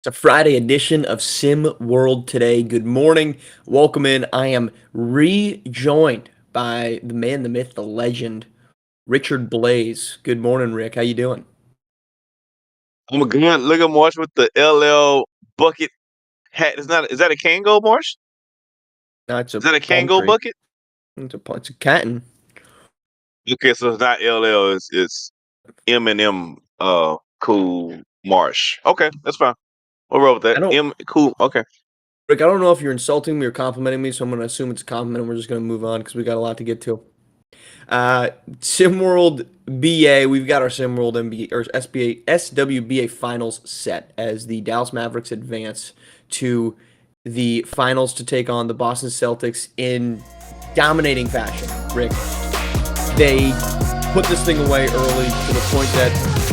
It's a Friday edition of SimWorld today. Good morning. Welcome in. I am rejoined by the man, the myth, the legend, Richard Blaze. Good morning, Rick. How you doing? I'm again. Look at Marsh with the LL bucket hat. Is that a Kango Marsh? No, it's a Is that a palm Kango tree. bucket? It's a canton. Okay, so it's not LL. It's M&M. Cool Marsh. Okay, that's fine. We'll roll with I that. don't, M cool. Okay. Rick. I don't know if you're insulting me or complimenting me, so I'm going to assume it's a compliment. And we're just going to move on because we got a lot to get to. SimWorld BA, we've got our SimWorld NBA or SBA SWBA finals set as the Dallas Mavericks advance to the finals to take on the Boston Celtics in dominating fashion. Rick, they put this thing away early to the point that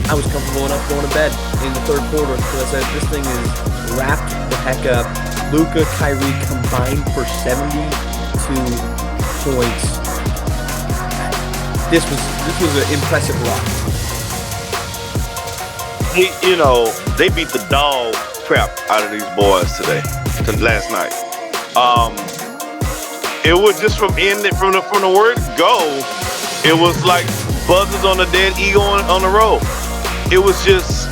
I was comfortable enough going to bed in the third quarter because I said this thing is wrapped the heck up. Luka, Kyrie combined for 72 points. This was an impressive loss. They beat the dog crap out of these boys last night. Um, it was just from the word go. It was like buzzers on a dead eagle on the road. It was just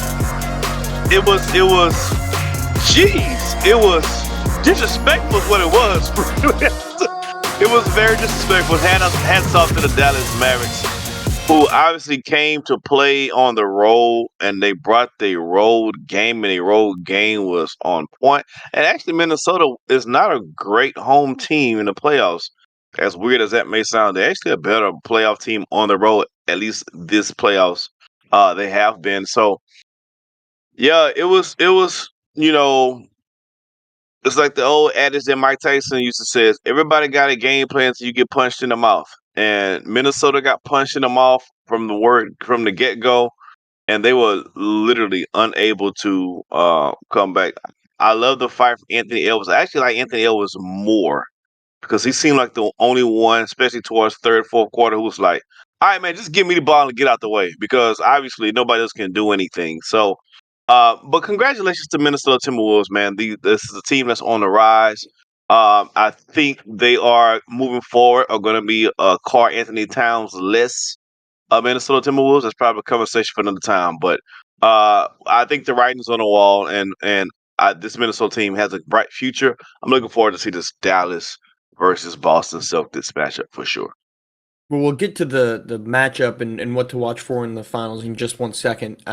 it was jeez, it was disrespectful is what it was. It was very disrespectful. Hats off to the Dallas Mavericks, who obviously came to play on the road, and they brought their road game, and their road game was on point. And actually, Minnesota is not a great home team in the playoffs. As weird as that may sound, they're actually a better playoff team on the road. At least this playoffs, they have been. So yeah, it was. It's like the old adage that Mike Tyson used to say: is everybody got a game plan until you get punched in the mouth. And Minnesota got punched in the mouth from the get go, and they were literally unable to come back. I love the fight for Anthony Edwards. I actually like Anthony Edwards more because he seemed like the only one, especially towards third, fourth quarter, who was like, "All right, man, just give me the ball and get out the way," because obviously nobody else can do anything. So, but congratulations to Minnesota Timberwolves, man. This is a team that's on the rise. I think they are moving forward. Are going to be Carl Anthony Towns less Minnesota Timberwolves. That's probably a conversation for another time. But I think the writing's on the wall, and this Minnesota team has a bright future. I'm looking forward to see this Dallas versus Boston Celtics matchup for sure. Well, we'll get to the matchup and what to watch for in the finals in just one second.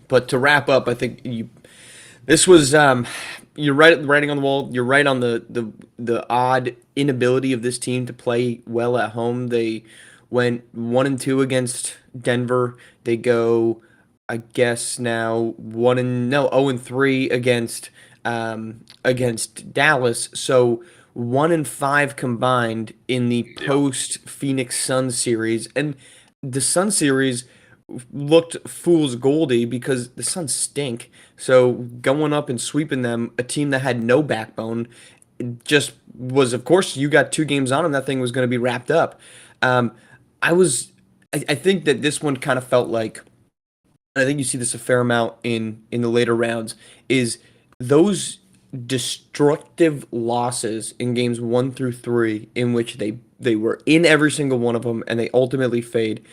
But to wrap up, I think this was you're right writing on the wall. You're right on the odd inability of this team to play well at home. They went 1-2 against Denver. They go, I guess now 0-3 against Dallas. So 1-5 combined in the Yeah. post Phoenix Suns series, and the Sun series looked fool's goldy because the Suns stink. So going up and sweeping them, a team that had no backbone, just was, of course, you got two games on them. That thing was going to be wrapped up. Um, I was, I think that this one kind of felt like, and I think you see this a fair amount in the later rounds, is those destructive losses in games 1 through 3 in which they were in every single one of them and they ultimately fade.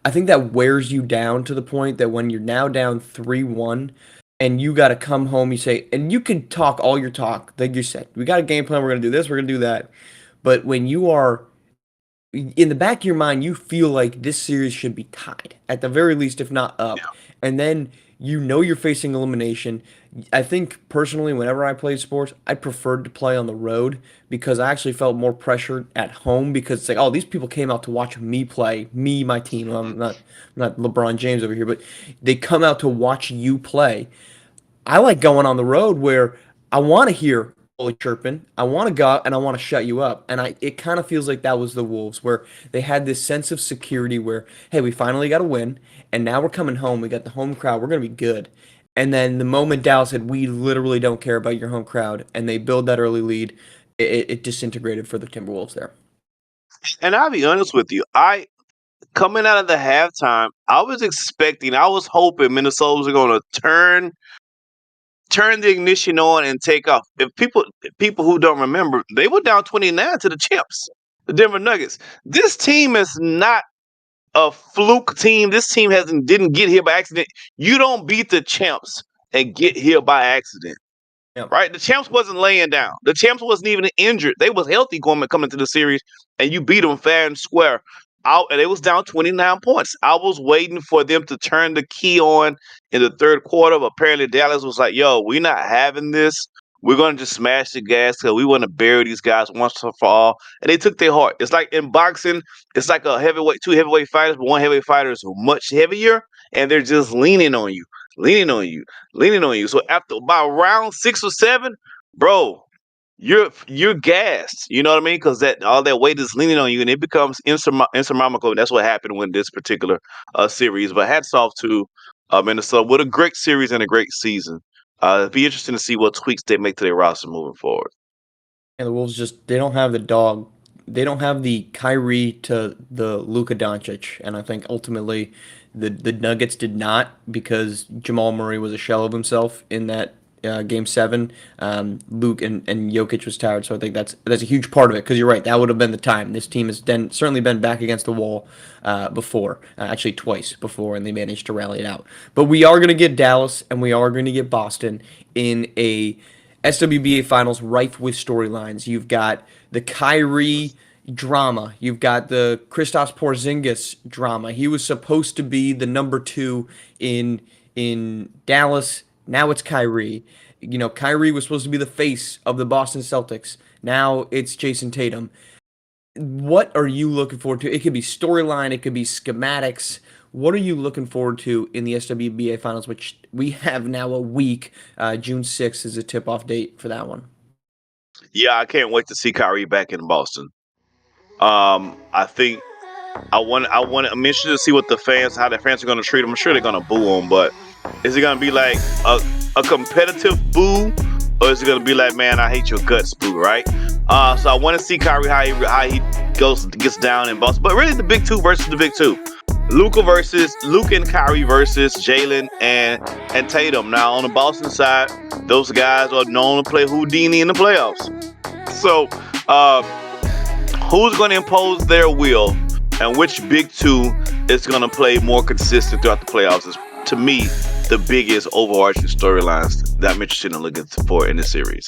I think that wears you down to the point that when you're now down 3-1 and you got to come home, you say, and you can talk all your talk, like you said, we got a game plan, we're going to do this, we're going to do that. But when you are in the back of your mind, you feel like this series should be tied at the very least, if not up. And then you know you're facing elimination. I think personally, whenever I played sports, I preferred to play on the road because I actually felt more pressure at home because it's like, oh, these people came out to watch me play, me, my team. I'm not LeBron James over here, but they come out to watch you play. I like going on the road where I want to hear bully chirping. I want to go out and I want to shut you up. And it kind of feels like that was the Wolves, where they had this sense of security where, hey, we finally got a win, and now we're coming home. We got the home crowd. We're gonna be good. And then the moment Dallas said, we literally don't care about your home crowd, and they build that early lead, it disintegrated for the Timberwolves there. And I'll be honest with you, I coming out of the halftime, I was hoping Minnesota was going to turn the ignition on and take off. If people who don't remember, they were down 29 to the champs, the Denver Nuggets. This team is not a fluke team. This team didn't get here by accident. You don't beat the champs and get here by accident. Yep. Right? The champs wasn't laying down. The champs wasn't even injured. They was healthy coming to the series, and you beat them fair and square. Out, and it was down 29 points. I was waiting for them to turn the key on in the third quarter, but apparently Dallas was like, yo, we're not having this. We're going to just smash the gas because we want to bury these guys once and for all. And they took their heart. It's like in boxing, it's like two heavyweight fighters, but one heavyweight fighter is much heavier, and they're just leaning on you, leaning on you, leaning on you. So after about round 6 or 7, bro, you're gassed. You know what I mean? Because that all that weight is leaning on you, and it becomes insurmountable. And that's what happened with this particular series. But hats off to Minnesota with a great series and a great season. It'd be interesting to see what tweaks they make to their roster moving forward. And the Wolves they don't have the dog. They don't have the Kyrie to the Luka Doncic. And I think ultimately the Nuggets did not, because Jamal Murray was a shell of himself in that game 7. Luke and Jokic was tired. So I think that's a huge part of it, because you're right. That would have been the time. This team has certainly been back against the wall before, actually twice before, and they managed to rally it out. But we are going to get Dallas and we are going to get Boston in a SWBA Finals rife with storylines. You've got the Kyrie drama. You've got the Kristaps Porzingis drama. He was supposed to be the number 2 in Dallas. Now it's Kyrie. You know, Kyrie was supposed to be the face of the Boston Celtics. Now it's Jason Tatum. What are you looking forward to? It could be storyline. It could be schematics. What are you looking forward to in the SWBA Finals, which we have now a week? June 6th is a tip-off date for that one. Yeah, I can't wait to see Kyrie back in Boston. I think I'm interested to see how the fans are going to treat him. I'm sure they're going to boo him, but is it going to be like a competitive boo, or is it going to be like, man, I hate your guts boo, right? So I want to see Kyrie how he gets down in Boston, but really the big two versus the big two. Luka and Kyrie versus Jalen and Tatum. Now on the Boston side, those guys are known to play Houdini in the playoffs. So who's going to impose their will, and which big two is going to play more consistent throughout the playoffs is, to me, the biggest overarching storylines that I'm interested in looking for in this series.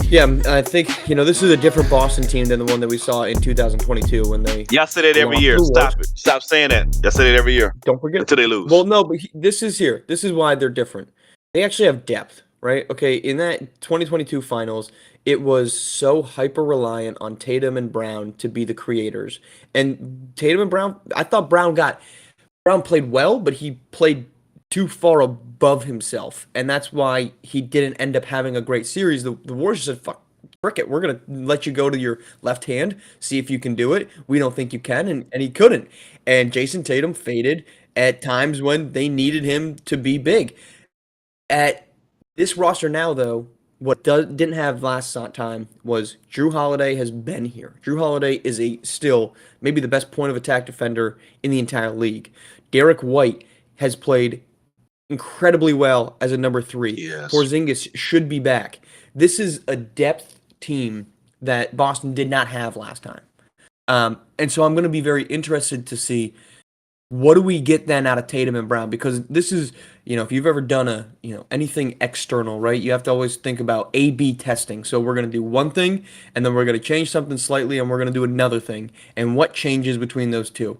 Yeah, I think, this is a different Boston team than the one that we saw in 2022 when they... Y'all say that every year. Stop it. Stop saying that. Y'all say that every year. Don't forget. Until they lose. Well, no, but this is here. This is why they're different. They actually have depth, right? Okay, in that 2022 finals, it was so hyper-reliant on Tatum and Brown to be the creators. And Tatum and Brown, I thought Brown played well, but he played too far above himself, and that's why he didn't end up having a great series. The Warriors said, frick it, we're going to let you go to your left hand, see if you can do it. We don't think you can, and he couldn't. And Jason Tatum faded at times when they needed him to be big. At this roster now, though, what didn't have last time was Drew Holiday has been here. Drew Holiday is still maybe the best point of attack defender in the entire league. Derek White has played incredibly well as a number 3. Yes. Porzingis should be back. This is a depth team that Boston did not have last time. And so I'm going to be very interested to see what do we get then out of Tatum and Brown, because this is, if you've ever done anything external, right? You have to always think about A/B testing. So we're going to do one thing, and then we're going to change something slightly, and we're going to do another thing. And what changes between those two?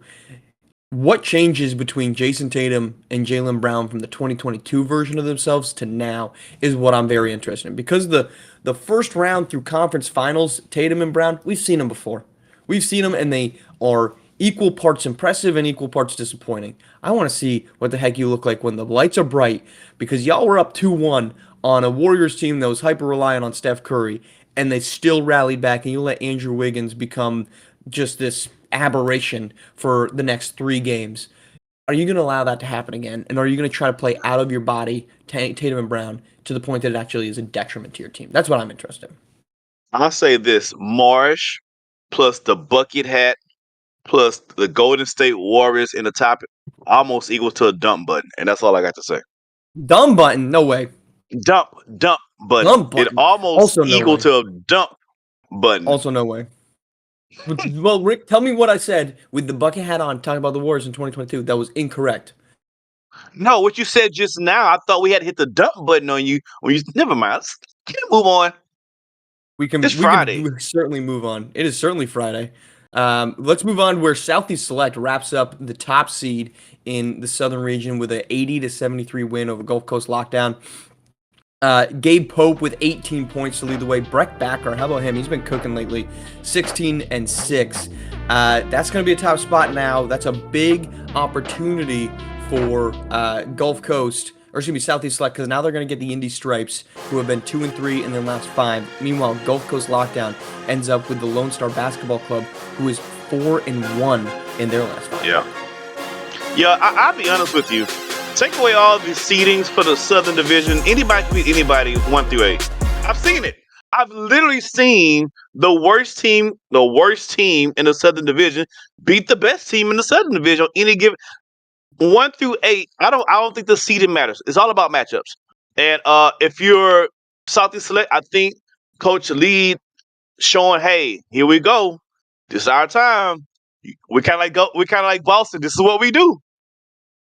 What changes between Jason Tatum and Jaylen Brown from the 2022 version of themselves to now is what I'm very interested in. Because the first round through conference finals, Tatum and Brown, we've seen them before. We've seen them, and they are equal parts impressive and equal parts disappointing. I want to see what the heck you look like when the lights are bright, because y'all were up 2-1 on a Warriors team that was hyper-reliant on Steph Curry, and they still rallied back, and you let Andrew Wiggins become just this aberration for the next 3 games. Are you going to allow that to happen again? And are you going to try to play out of your body, Tatum and Brown, to the point that it actually is a detriment to your team? That's what I'm interested in. I'll say this: Marsh plus the bucket hat plus the Golden State Warriors in the top almost equals to a dump button. And that's all I got to say. Dumb button? No way. dump button. Dump It button. almost Also no equal way. to a dump button. Also no way. Well, Rick, tell me what I said with the bucket hat on, talking about the Warriors in 2022. That was incorrect. No, what you said just now, I thought we had to hit the dump button on you. When you never mind. Can you move on? It's We Friday. can certainly move on. It is certainly Friday. Let's move on where Southeast Select wraps up the top seed in the Southern region with an 80-73 win over Gulf Coast Lockdown. Gabe Pope with 18 points to lead the way. Breck Backer, how about him? He's been cooking lately, 16-6. That's going to be a top spot now. That's a big opportunity for Gulf Coast, or excuse me, Southeast Select, because now they're going to get the Indy Stripes, who have been 2-3 in their last 5. Meanwhile, Gulf Coast Lockdown ends up with the Lone Star Basketball Club, who is 4-1 in their last 5. Yeah, I'll be honest with you. Take away all the seedings for the Southern Division. Anybody can beat anybody 1 through 8. I've seen it. I've literally seen the worst team in the Southern Division beat the best team in the Southern Division on any given 1 through 8. I don't think the seeding matters. It's all about matchups. And if you're Southeast Select, I think Coach Lee showing, hey, here we go. This is our time. We kind of like Boston. This is what we do.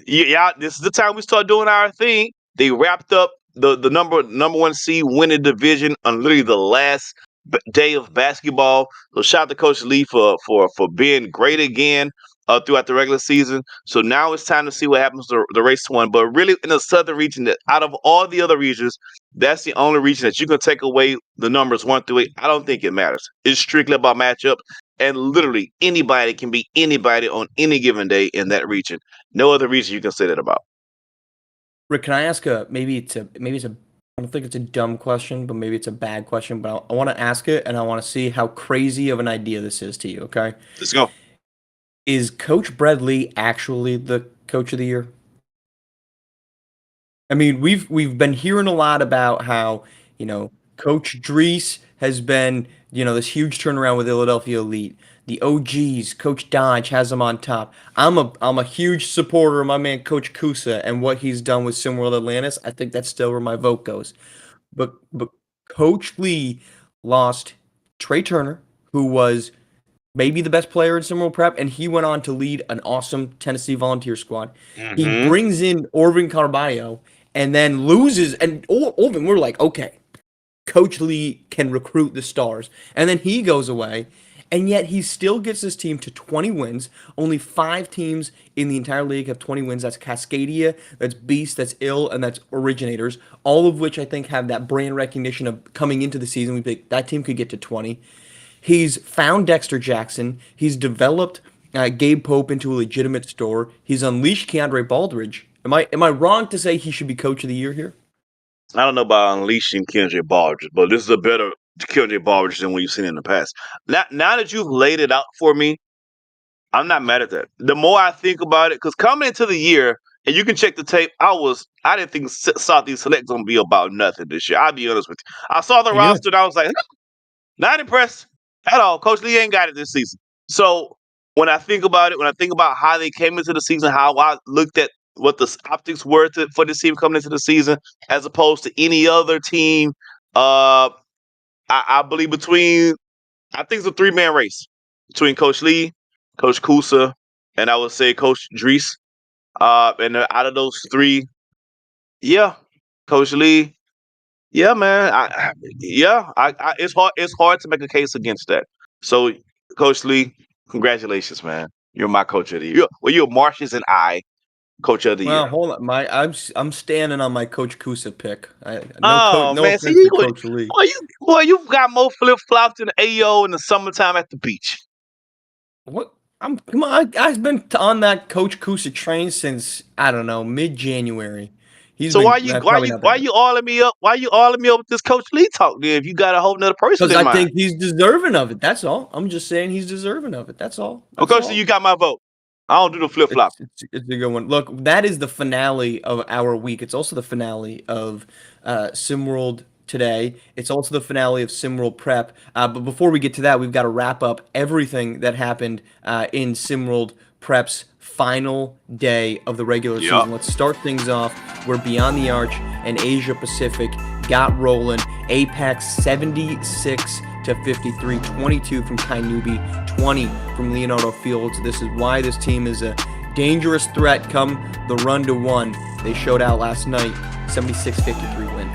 Yeah, this is the time we start doing our thing. They wrapped up the number 1 seed winning division on literally the last day of basketball. So shout out to Coach Lee for being great again throughout the regular season. So now it's time to see what happens to the race to 1. But really, in the Southern region, that out of all the other regions, that's the only region that you can take away the numbers 1 through 8. I don't think it matters. It's strictly about matchup. And literally anybody can beat anybody on any given day in that region. No other region you can say that about. Rick, can I ask maybe it's a I don't think it's a dumb question, but maybe it's a bad question, but I want to ask it and I want to see how crazy of an idea this is to you, okay? Let's go. Is Coach Bradley actually the coach of the year? I mean, we've been hearing a lot about how, Coach Drees has been, this huge turnaround with Philadelphia Elite. The OGs, Coach Dodge has him on top. I'm a huge supporter of my man Coach Kusa and what he's done with SimWorld Atlantis. I think that's still where my vote goes. But Coach Lee lost Trey Turner, who was maybe the best player in SimWorld Prep, and he went on to lead an awesome Tennessee Volunteer squad. He Mm-hmm. brings in Orvin Carballo and then loses. And Orvin, we're like, okay, Coach Lee can recruit the stars. And then he goes away, and yet he still gets his team to 20 wins. Only 5 teams in the entire league have 20 wins. That's Cascadia, that's Beast, that's Ill, and that's Originators, all of which I think have that brand recognition of coming into the season. We think that team could get to 20. He's found Dexter Jackson. He's developed Gabe Pope into a legitimate store. He's unleashed Keandre Baldridge. Am I wrong to say he should be coach of the year here? I don't know about unleashing Kendrick Baldridge, but this is a better Kendrick Baldridge than what you've seen in the past. Now that you've laid it out for me, I'm not mad at that. The more I think about it, because coming into the year, and you can check the tape, I didn't think Southeast Select gonna be about nothing this year. I'll be honest with you. I saw the Me neither. roster and I was like, not impressed at all. Coach Lee ain't got it this season. So when I think about it, when I think about how they came into the season, how I looked at what the optics were for this team coming into the season, as opposed to any other team, I believe I think it's a 3-man race between Coach Lee, Coach Kusa, and I would say Coach Drees. And out of those 3, yeah, Coach Lee, yeah, man. It's hard. It's hard to make a case against that. So, Coach Lee, congratulations, man. You're my coach of the year. Well, you're Marsh's and I coach of the Well, year. hold on. I'm standing on my Coach Kusa pick. Oh No man, see offense to Coach Lee. you've got more flip flops than AO in the summertime at the beach. What? Come on. I've been on that Coach Kusa train since I don't know mid-January. He's So been probably not that why good. you all me up? Why you all me up with this Coach Lee talk? Then if you got a whole nother person Because in I mind, think he's deserving of it. That's all. I'm just saying he's deserving of it. That's all. of That's course, you all. got my vote. I don't do the flip flop. It's a good one. Look, that is the finale of our week. It's also the finale of SimWorld today. It's also the finale of SimWorld Prep. But before we get to that, we've got to wrap up everything that happened in SimWorld Prep's final day of the regular Yep. season. Let's start things off. We're Beyond the Arch and Asia Pacific got rolling. APAC 76 to 53, 22 from Kainubi, 20 from Leonardo Fields. This is why this team is a dangerous threat come the run to one. They showed out last night, 76-53 win.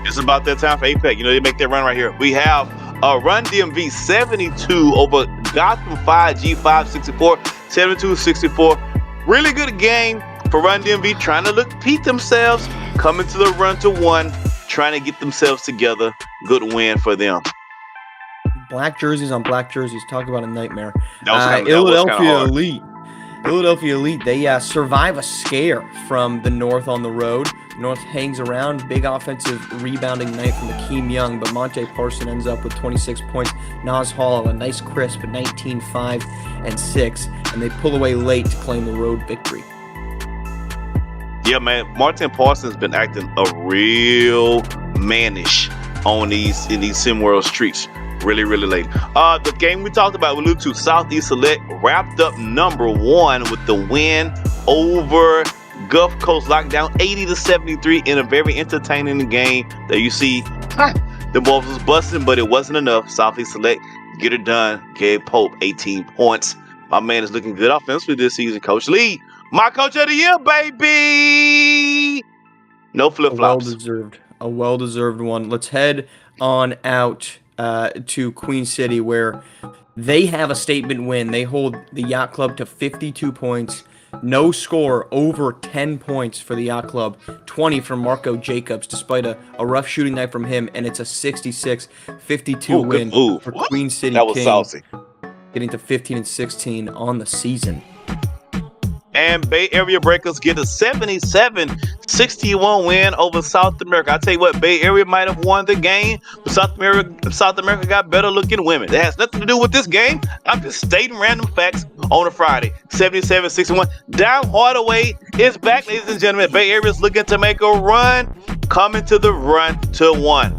It's about that time for APEC. They make that run right here. We have Run DMV 72 over Gotham 5 G5 64, 72-64. Really good game for Run DMV, trying to repeat themselves, coming to the run to one, trying to get themselves together. Good win for them. Black jerseys on black jerseys. Talk about a nightmare. Philadelphia Elite, they survive a scare from the North on the road. North hangs around. Big offensive rebounding night from Akeem Young, but Monte Parson ends up with 26 points. Nas Hall, a nice crisp 19, 5, and 6, and they pull away late to claim the road victory. Yeah, man. Martin Parsons been acting a real mannish in these SimWorld streets. Really, really late. The game we talked about, we alluded to, Southeast Select wrapped up number one with the win over Gulf Coast Lockdown, 80-73 in a very entertaining game that you see the Wolves was busting, but it wasn't enough. Southeast Select get it done. Gabe Pope, 18 points. My man is looking good offensively this season. Coach Lee, my coach of the year, baby. No flip-flops. A well-deserved one. Let's head on out to Queen City, where they have a statement win. They hold the Yacht Club to 52 points. No score over 10 points for the Yacht Club. 20 from Marco Jacobs, despite a rough shooting night from him, and it's a 66-52 win for Queen City That was King, saucy. getting to 15-16 on the season. And Bay Area Breakers get a 77-61 win over South America. I tell you what, Bay Area might have won the game, but South America got better looking women. That has nothing to do with this game. I'm just stating random facts on a Friday. 77-61. Down Hardaway is back, ladies and gentlemen. Bay Area is looking to make a run, coming to the run to one.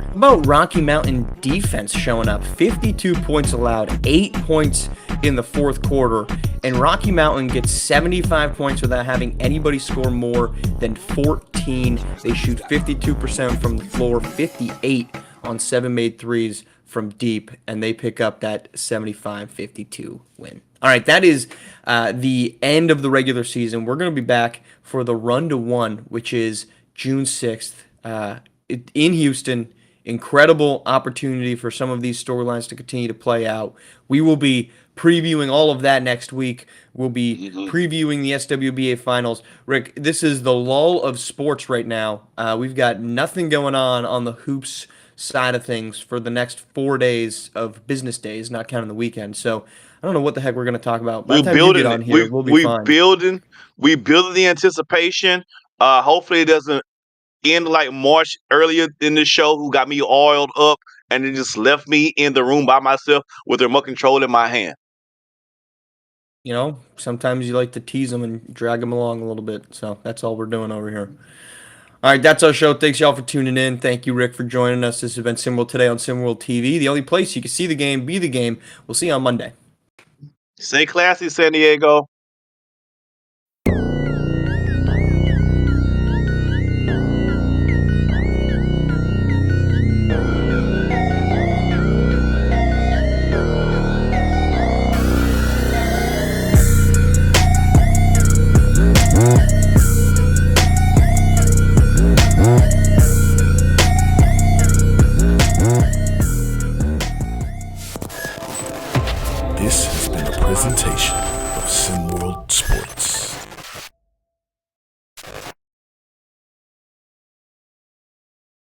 How about Rocky Mountain defense showing up? 52 points allowed, 8 points in the fourth quarter, and Rocky Mountain gets 75 points without having anybody score more than 14. They shoot 52% from the floor, 58 on 7 made threes from deep, and they pick up that 75-52 win. All right, that is the end of the regular season. We're going to be back for the run to one, which is June 6th in Houston. Incredible opportunity for some of these storylines to continue to play out. We will be previewing all of that next week. We'll be previewing the SWBA finals. Rick, this is the lull of sports right now. We've got nothing going on the hoops side of things for the next 4 days of business days, not counting the weekend. So I don't know what the heck we're going to talk about. By the time you get on here, we'll be fine. We building the anticipation. Hopefully it doesn't end like March earlier in the show, who got me oiled up and then just left me in the room by myself with the remote control in my hand. Sometimes you like to tease them and drag them along a little bit. So that's all we're doing over here. All right, that's our show. Thanks, y'all, for tuning in. Thank you, Rick, for joining us. This has been SimWorld Today on SimWorld TV, the only place you can see the game, be the game. We'll see you on Monday. Stay classy, San Diego.